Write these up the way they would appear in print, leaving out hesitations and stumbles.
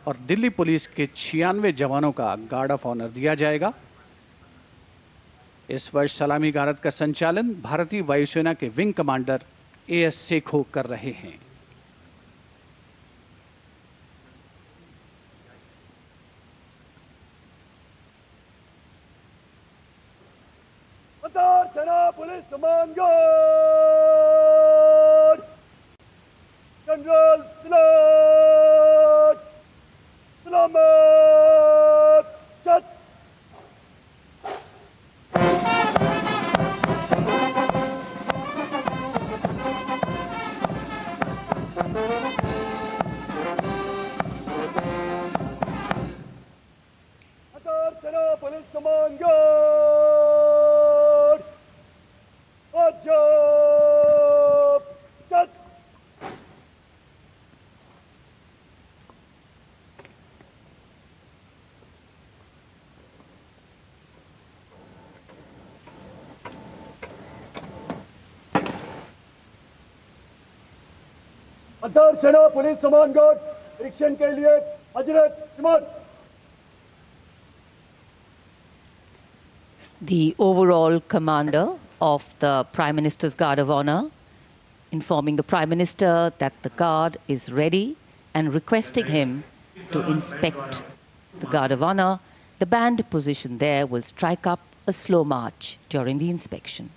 और दिल्ली पुलिस के 96 जवानों का गार्ड ऑफ ऑनर दिया जाएगा। इस वर्ष सलामी गारद का संचालन भारतीय वायुसेना के विंग कमांडर एएस सेखो कर रहे हैं। सेना पुलिस सम्मान गार्ड जनरल सलामत चत। सेना पुलिस सम्मान गार्ड अजब चत। अधर सेना पुलिस सम्मान गार्ड निरीक्षण के लिए हजरत इमाम। The overall commander of the Prime Minister's Guard of Honor informing the Prime Minister that the guard is ready and requesting him to inspect the Guard of Honor. The band position there will strike up a slow march during the inspection.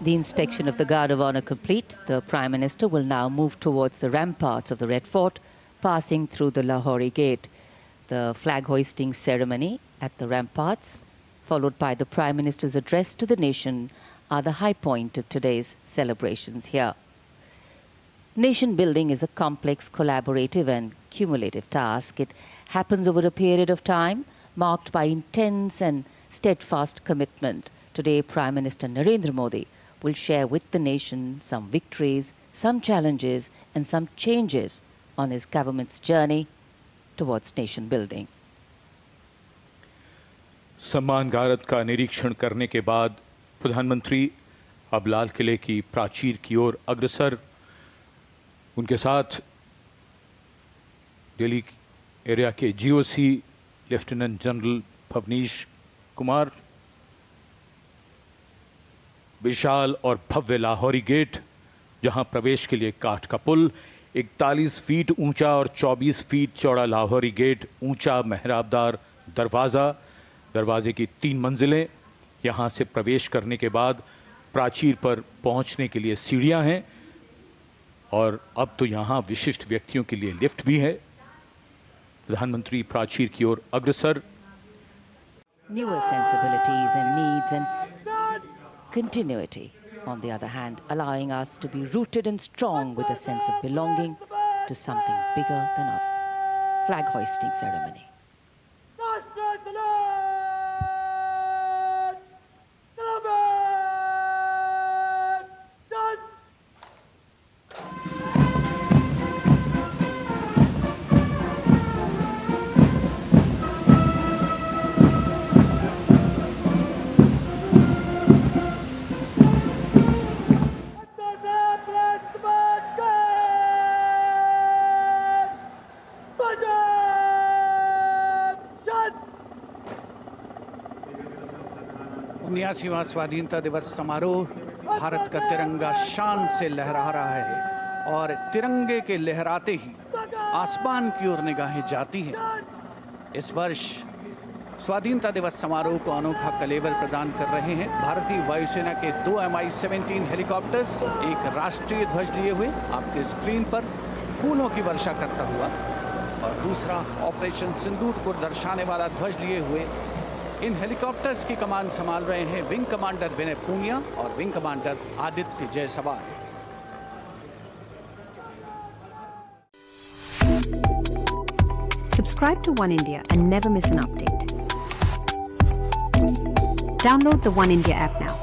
The inspection of the Guard of Honor complete, the Prime Minister will now move towards the ramparts of the Red Fort, passing through the Lahori Gate. The flag hoisting ceremony at the ramparts, followed by the Prime Minister's address to the nation, are the high point of today's celebrations here. Nation building is a complex, collaborative and cumulative task. It happens over a period of time marked by intense and steadfast commitment. Today, Prime Minister Narendra Modi will share with the nation some victories, some challenges and some changes on his government's journey towards nation building. सम्मान गारद का निरीक्षण करने के बाद प्रधानमंत्री अब लाल किले की प्राचीर की ओर अग्रसर। उनके साथ दिल्ली एरिया के GOC lieutenant general Bhavnish Kumar, विशाल और भव्य लाहौरी गेट, जहां प्रवेश के लिए काठ का पुल, 41 फीट ऊंचा और 24 फीट चौड़ा लाहौरी गेट, ऊंचा मेहराबदार दरवाज़ा, दरवाजे की 3 मंजिलें। यहां से प्रवेश करने के बाद प्राचीर पर पहुंचने के लिए सीढ़ियां हैं और अब तो यहां विशिष्ट व्यक्तियों के लिए लिफ्ट भी है। प्रधानमंत्री प्राचीर की ओर अग्रसर। Newer sensibilities and needs and continuity, on the other hand, allowing us to be rooted and strong with a sense of belonging to something bigger than us. Flag hoisting ceremony. 79वां स्वाधीनता दिवस समारोह, भारत का तिरंगा शान से लहरा रहा है और तिरंगे के लहराते ही आसमान की ओर निगाहें जाती हैं। इस वर्ष स्वाधीनता दिवस समारोह को अनोखा कलेवर प्रदान कर रहे हैं भारतीय वायुसेना के 2 Mi-17 हेलीकॉप्टर्स, एक राष्ट्रीय ध्वज लिए हुए आपके स्क्रीन पर फूलों की वर्षा करता हुआ, और दूसरा ऑपरेशन सिंदूर को दर्शाने वाला ध्वज लिए हुए। इन हेलीकॉप्टर्स की कमान संभाल रहे हैं विंग कमांडर विनय पूनिया और wing commander Aditya Jaiswal. Subscribe to One India and never miss an update. Download the One India app now.